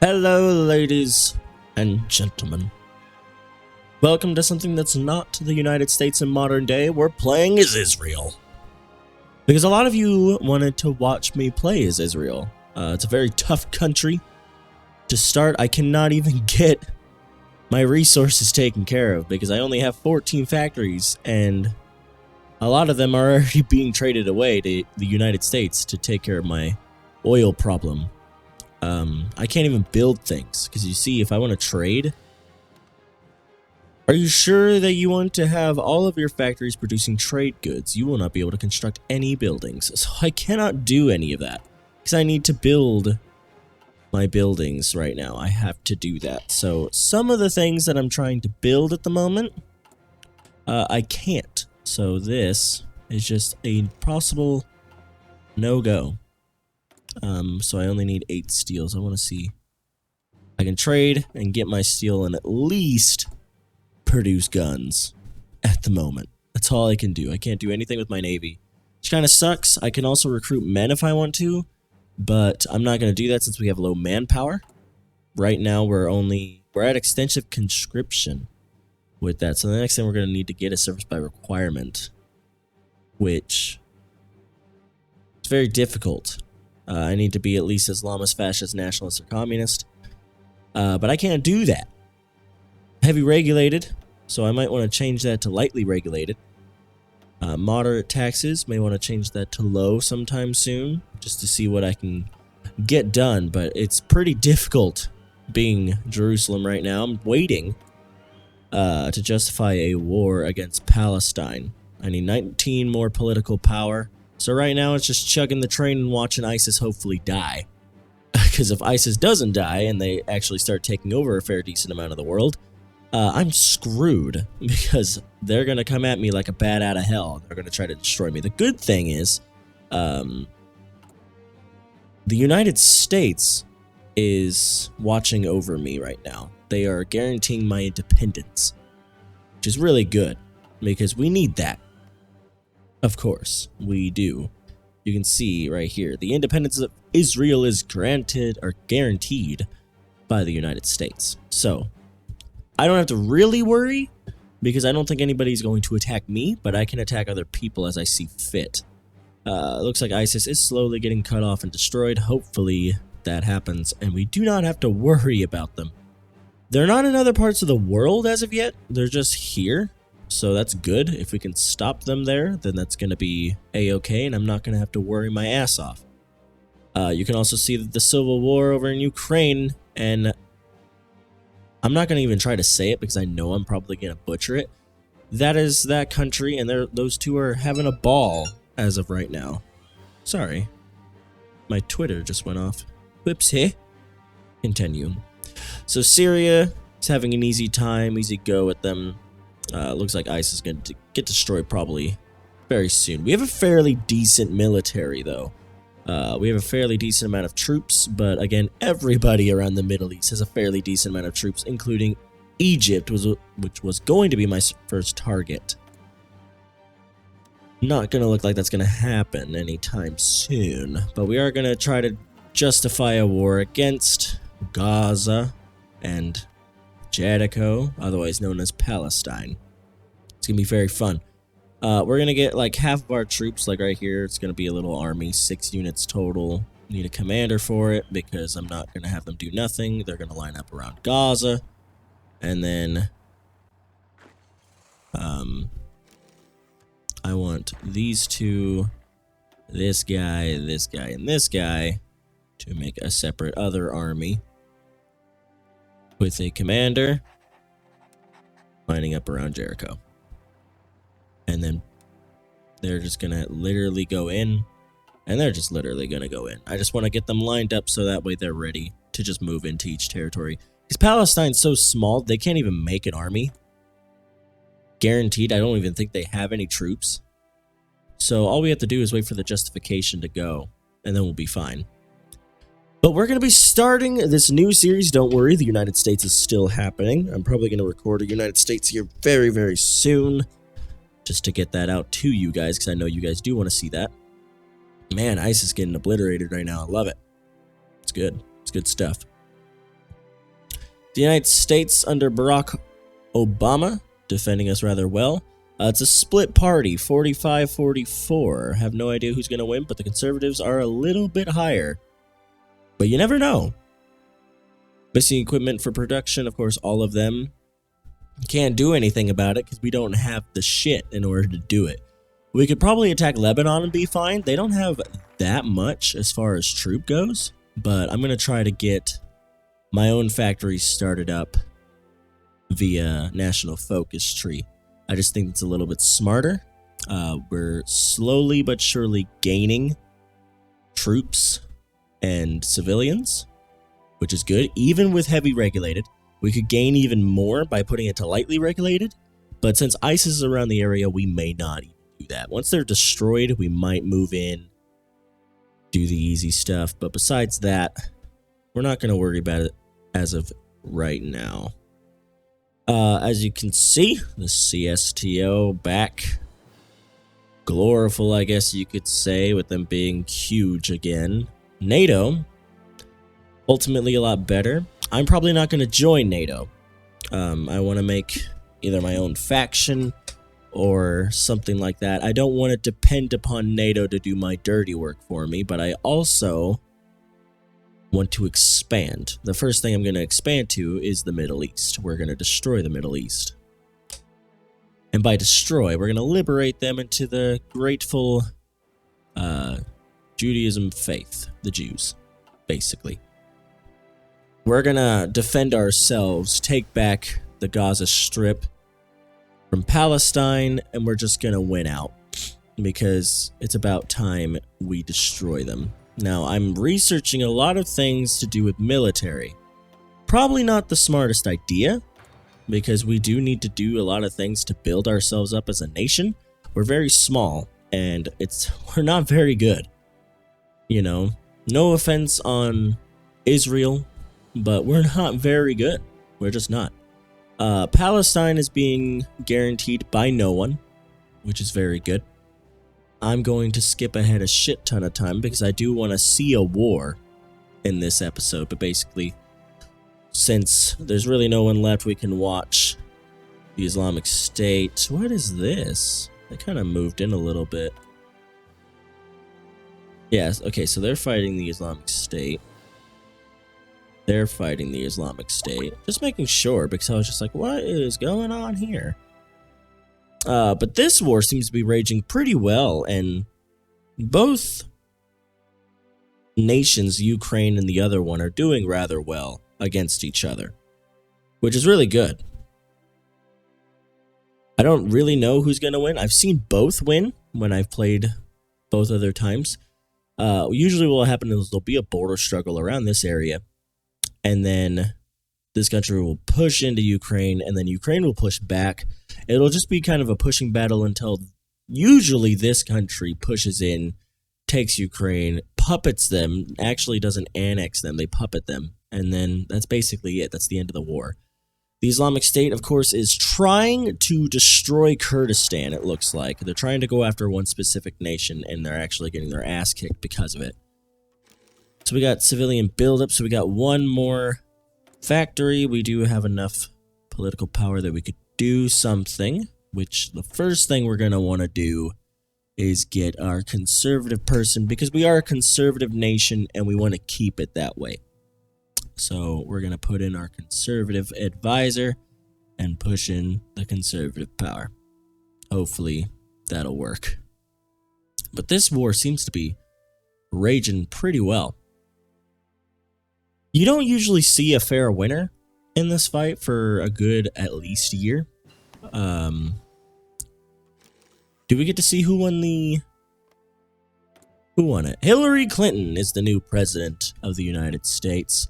Hello, ladies and gentlemen. Welcome to something that's not the United States in modern day. We're playing as Israel. Because a lot of you wanted to watch me play as Israel. It's a very tough country. To start, I cannot even get my resources taken care of because I only have 14 factories and a lot of them are already being traded away to the United States to take care of my oil problem. I can't even build things because you see, if I want to trade, are you sure that you want to have all of your factories producing trade goods? You will not be able to construct any buildings. So I cannot do any of that because I need to build my buildings right now. I have to do that. So some of the things that I'm trying to build at the moment, I can't. So this is just a possible no-go. So I only need 8 steels. I want to see. I can trade and get my steel and at least produce guns at the moment. That's all I can do. I can't do anything with my navy, which kind of sucks. I can also recruit men if I want to, but I'm not going to do that since we have low manpower. Right now we're at extensive conscription with that. So the next thing we're going to need to get is service by requirement, which is very difficult. I need to be at least Islamist, fascist, nationalist, or communist. But I can't do that. Heavy regulated, so I might want to change that to lightly regulated. Moderate taxes, may want to change that to low sometime soon, just to see what I can get done. But it's pretty difficult being Jerusalem right now. I'm waiting to justify a war against Palestine. I need 19 more political power. So right now it's just chugging the train and watching ISIS hopefully die. Because if ISIS doesn't die and they actually start taking over a fair decent amount of the world, I'm screwed because they're going to come at me like a bat out of hell. They're going to try to destroy me. The good thing is the United States is watching over me right now. They are guaranteeing my independence, which is really good because we need that. Of course, we do. You can see right here, the independence of Israel is granted or guaranteed by the United States. So, I don't have to really worry because I don't think anybody's going to attack me, but I can attack other people as I see fit. Looks like ISIS is slowly getting cut off and destroyed. Hopefully that happens and we do not have to worry about them. They're not in other parts of the world as of yet. They're just here. So that's good. If we can stop them there, then that's going to be a-okay, and I'm not going to have to worry my ass off. You can also see that the civil war over in Ukraine, and I'm not going to even try to say it because I know I'm probably going to butcher it. That is that country, and those two are having a ball as of right now. Sorry. My Twitter just went off. Whoopsie. Continue. So Syria is having an easy time, easy go at them. Looks like ISIS is going to get destroyed probably very soon. We have a fairly decent military, though. We have a fairly decent amount of troops, but again, everybody around the Middle East has a fairly decent amount of troops, including Egypt, which was going to be my first target. Not going to look like that's going to happen anytime soon, but we are going to try to justify a war against Gaza and Jericho, otherwise known as Palestine. It's going to be very fun. We're going to get like half of our troops, like right here. It's going to be a little army, 6 units total. Need a commander for it because I'm not going to have them do nothing. They're going to line up around Gaza. And then I want these two, this guy, and this guy to make a separate other army with a commander lining up around Jericho. And then they're just going to literally go in, and they're just literally going to go in. I just want to get them lined up so that way they're ready to just move into each territory. Because Palestine's so small, they can't even make an army. Guaranteed, I don't even think they have any troops. So all we have to do is wait for the justification to go, and then we'll be fine. But we're going to be starting this new series. Don't worry, the United States is still happening. I'm probably going to record a United States here very, very soon, just to get that out to you guys, because I know you guys do want to see that. Man, ISIS is getting obliterated right now. I love it. It's good. It's good stuff. The United States under Barack Obama, defending us rather well. It's a split party, 45-44. Have no idea who's going to win, but the conservatives are a little bit higher. But you never know. Missing equipment for production, of course, all of them. Can't do anything about it because we don't have the shit in order to do it. We could probably attack Lebanon and be fine. They don't have that much as far as troop goes, but I'm going to try to get my own factory started up via National Focus Tree. I just think it's a little bit smarter. We're slowly but surely gaining troops and civilians, which is good. Even with heavy regulated, we could gain even more by putting it to lightly regulated. But since ISIS is around the area, we may not even do that. Once they're destroyed, we might move in, do the easy stuff. But besides that, we're not going to worry about it as of right now. As you can see, the CSTO back. Gloriful, I guess you could say, with them being huge again. NATO, ultimately a lot better. I'm probably not going to join NATO. I want to make either my own faction or something like that. I don't want to depend upon NATO to do my dirty work for me, but I also want to expand. The first thing I'm going to expand to is the Middle East. We're going to destroy the Middle East. And by destroy, we're going to liberate them into the grateful Judaism faith, the Jews, basically. We're going to defend ourselves, take back the Gaza Strip from Palestine, and we're just going to win out because it's about time we destroy them. Now, I'm researching a lot of things to do with military. Probably not the smartest idea, because we do need to do a lot of things to build ourselves up as a nation. We're very small, and we're not very good. You know, no offense on Israel, but we're not very good. We're just not. Palestine is being guaranteed by no one, which is very good. I'm going to skip ahead a shit ton of time because I do want to see a war in this episode. But basically, since there's really no one left, we can watch the Islamic State. What is this? They kind of moved in a little bit. Yes, okay, so they're fighting the Islamic State. They're fighting the Islamic State. Just making sure, because I was just like, what is going on here? But this war seems to be raging pretty well, and both nations, Ukraine and the other one, are doing rather well against each other, which is really good. I don't really know who's going to win. I've seen both win when I've played both other times. Usually what will happen is there'll be a border struggle around this area, and then this country will push into Ukraine, and then Ukraine will push back. It'll just be kind of a pushing battle until usually this country pushes in, takes Ukraine, puppets them, actually doesn't annex them, they puppet them, and then that's basically it. That's the end of the war. The Islamic State, of course, is trying to destroy Kurdistan, it looks like. They're trying to go after one specific nation, and they're actually getting their ass kicked because of it. So we got civilian buildup, so we got one more factory. We do have enough political power that we could do something, which the first thing we're going to want to do is get our conservative person, because we are a conservative nation and we want to keep it that way. So we're going to put in our conservative advisor and push in the conservative power. Hopefully that'll work. But this war seems to be raging pretty well. You don't usually see a fair winner in this fight for a good at least year. Do we get to see who won it? Hillary Clinton is the new president of the United States.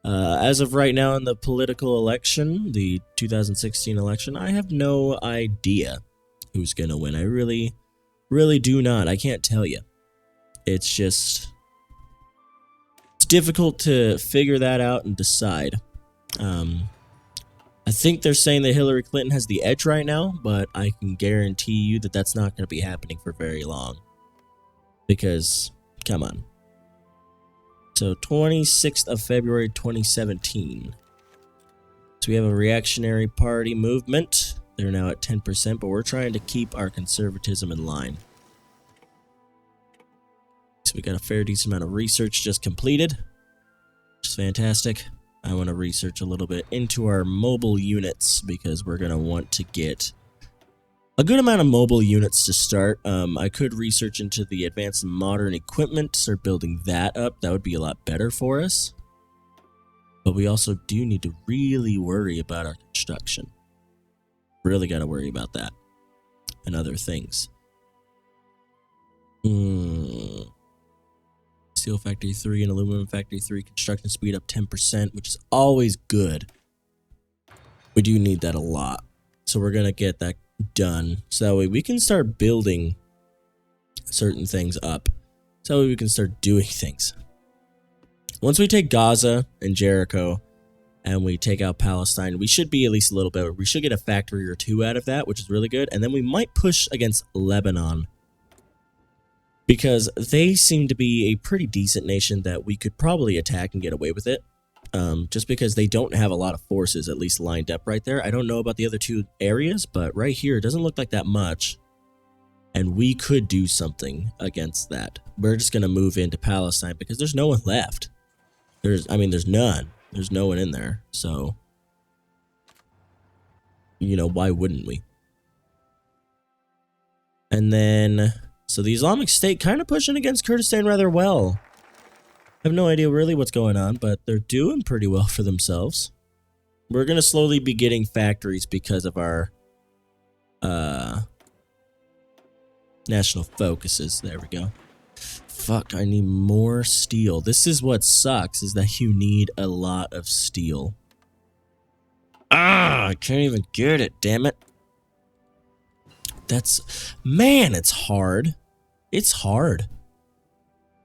As of right now in the political election, the 2016 election, I have no idea who's going to win. I really, really do not. I can't tell you. It's just... it's difficult to figure that out and decide. I think they're saying that Hillary Clinton has the edge right now, but I can guarantee you that that's not going to be happening for very long. Because, come on. So, 26th of February, 2017. So we have a reactionary party movement. They're now at 10%, but we're trying to keep our conservatism in line. So we got a fair decent amount of research just completed, which is fantastic. I want to research a little bit into our mobile units because we're going to want to get a good amount of mobile units to start. I could research into the advanced modern equipment, start building that up. That would be a lot better for us. But we also do need to really worry about our construction. Really got to worry about that and other things. Steel Factory 3 and Aluminum Factory 3 construction speed up 10%, which is always good. We do need that a lot. So we're going to get that done. So that way we can start building certain things up. So that way we can start doing things. Once we take Gaza and Jericho and we take out Palestine, we should be at least a little better. We should get a factory or two out of that, which is really good. And then we might push against Lebanon, because they seem to be a pretty decent nation that we could probably attack and get away with it. Just because they don't have a lot of forces at least lined up right there. I don't know about the other two areas, but right here it doesn't look like that much. And we could do something against that. We're just going to move into Palestine because there's no one left. There's none. There's no one in there. So, you know, why wouldn't we? And then, so the Islamic State kind of pushing against Kurdistan rather well. I have no idea really what's going on, but they're doing pretty well for themselves. We're going to slowly be getting factories because of our national focuses. There we go. Fuck, I need more steel. This is what sucks, is that you need a lot of steel. I can't even get it, damn it. Man, it's hard. It's hard.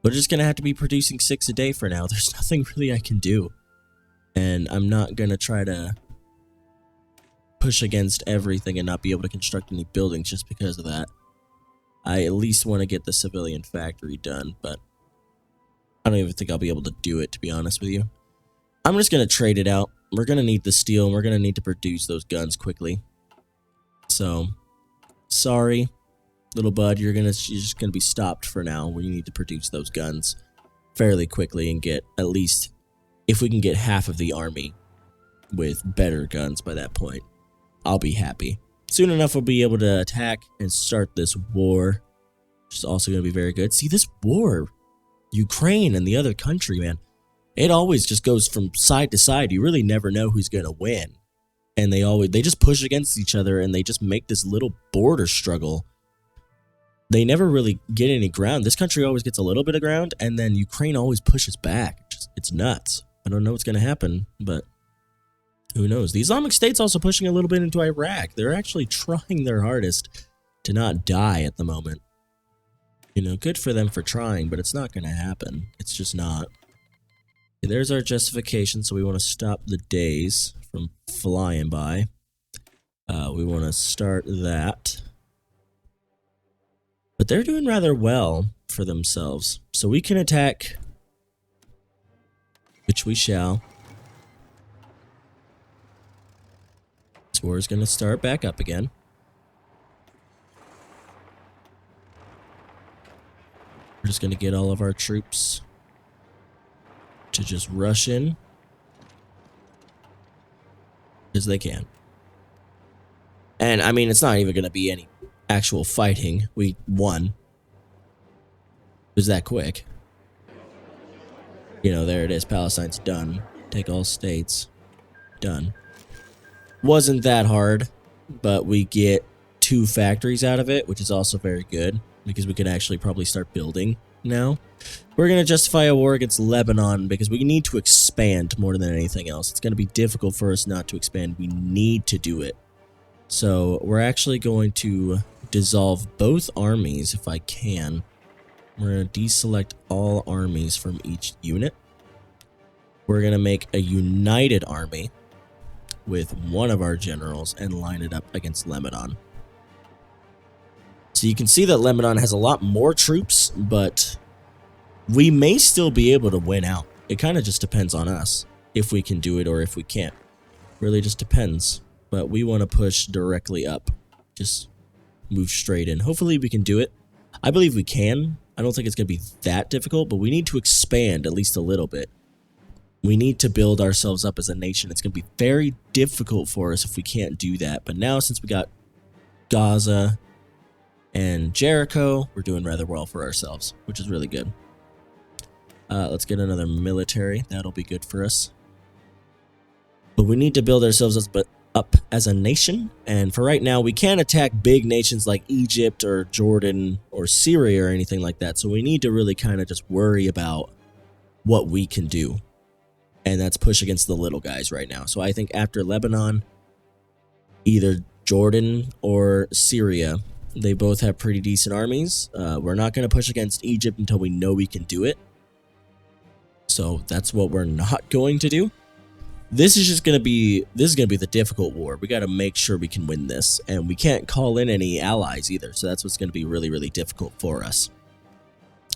We're just going to have to be producing 6 a day for now. There's nothing really I can do. And I'm not going to try to push against everything and not be able to construct any buildings just because of that. I at least want to get the civilian factory done, but I don't even think I'll be able to do it, to be honest with you. I'm just going to trade it out. We're going to need the steel, and we're going to need to produce those guns quickly. So, sorry, little bud, you're just going to be stopped for now. We need to produce those guns fairly quickly and get at least, if we can get half of the army with better guns by that point, I'll be happy. Soon enough, we'll be able to attack and start this war, which is also going to be very good. See, this war, Ukraine and the other country, man, it always just goes from side to side. You really never know who's going to win. And they just push against each other, and they just make this little border struggle. They never really get any ground. This country always gets a little bit of ground, and then Ukraine always pushes back. It's nuts. I don't know what's going to happen, but who knows? The Islamic State's also pushing a little bit into Iraq. They're actually trying their hardest to not die at the moment. You know, good for them for trying, but it's not going to happen. It's just not. Okay, there's our justification, so we want to stop the days from flying by. We want to start that. But they're doing rather well for themselves. So we can attack, which we shall. This war is going to start back up again. We're just going to get all of our troops to just rush in as they can. And, I mean, it's not even going to be any actual fighting. We won. It was that quick. You know, there it is. Palestine's done. Take all states. Done. Wasn't that hard, but we get 2 factories out of it, which is also very good, because we can actually probably start building now. We're going to justify a war against Lebanon because we need to expand more than anything else. It's going to be difficult for us not to expand. We need to do it. So we're actually going to dissolve both armies if I can. We're going to deselect all armies from each unit. We're going to make a united army with one of our generals and line it up against Lebanon. So you can see that Lebanon has a lot more troops, but we may still be able to win out. It kind of just depends on us if we can do it or if we can't. Really just depends. But we want to push directly up. Just move straight in. Hopefully we can do it. I believe we can. I don't think it's going to be that difficult, but we need to expand at least a little bit. We need to build ourselves up as a nation. It's going to be very difficult for us if we can't do that. But now, since we got Gaza and Jericho, we're doing rather well for ourselves, which is really good. Let's get another military. That'll be good for us. But we need to build ourselves up as a nation. And for right now, we can't attack big nations like Egypt or Jordan or Syria or anything like that. So we need to really kind of just worry about what we can do. And that's push against the little guys right now. So I think after Lebanon, either Jordan or Syria, they both have pretty decent armies. We're not going to push against Egypt until we know we can do it. So that's what we're not going to do. This is going to be the difficult war. We got to make sure we can win this, and we can't call in any allies either. So that's what's going to be really, really difficult for us.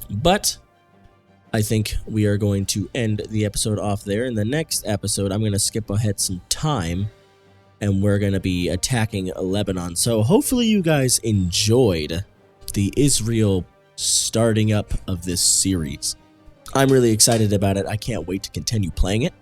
But I think we are going to end the episode off there. In the next episode, I'm going to skip ahead some time, and we're going to be attacking Lebanon. So hopefully you guys enjoyed the Israel starting up of this series. I'm really excited about it. I can't wait to continue playing it.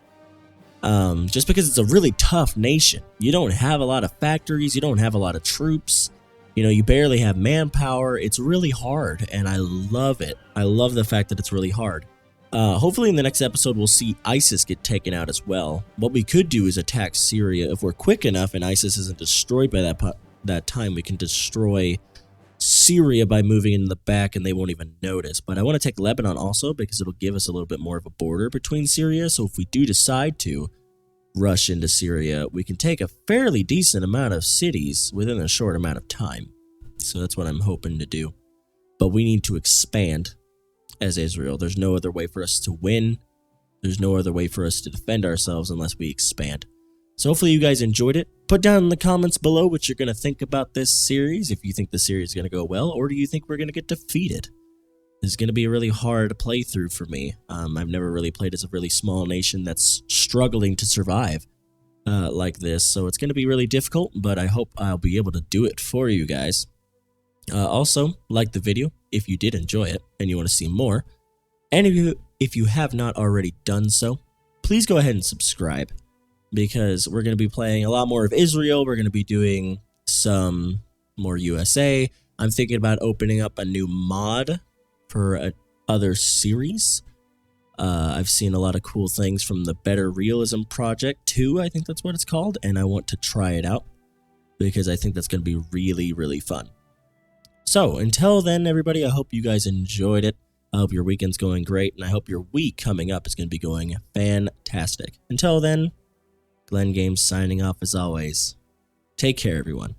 Just because it's a really tough nation. You don't have a lot of factories. You don't have a lot of troops. You know, you barely have manpower. It's really hard, and I love it. I love the fact that it's really hard. Hopefully in the next episode, we'll see ISIS get taken out as well. What we could do is attack Syria. If we're quick enough and ISIS isn't destroyed by that time, we can destroy Syria by moving in the back, and they won't even notice. But I want to take Lebanon also because it'll give us a little bit more of a border between Syria. So if we do decide to rush into Syria, we can take a fairly decent amount of cities within a short amount of time. So that's what I'm hoping to do. But we need to expand as Israel. There's no other way for us to win. There's no other way for us to defend ourselves unless we expand. So hopefully you guys enjoyed it. Put down in the comments below what you're going to think about this series, if you think the series is going to go well, or do you think we're going to get defeated? This is going to be a really hard playthrough for me. I've never really played as a really small nation that's struggling to survive like this, so it's going to be really difficult, but I hope I'll be able to do it for you guys. Also, like the video if you did enjoy it and you want to see more, and if you have not already done so, please go ahead and subscribe, because we're going to be playing a lot more of Israel. We're going to be doing some more USA. I'm thinking about opening up a new mod for other series. I've seen a lot of cool things from the Better Realism Project 2, I think that's what it's called, and I want to try it out because I think that's going to be really, really fun. So, until then, everybody, I hope you guys enjoyed it. I hope your weekend's going great, and I hope your week coming up is going to be going fantastic. Until then, Glenn Games signing off as always. Take care, everyone.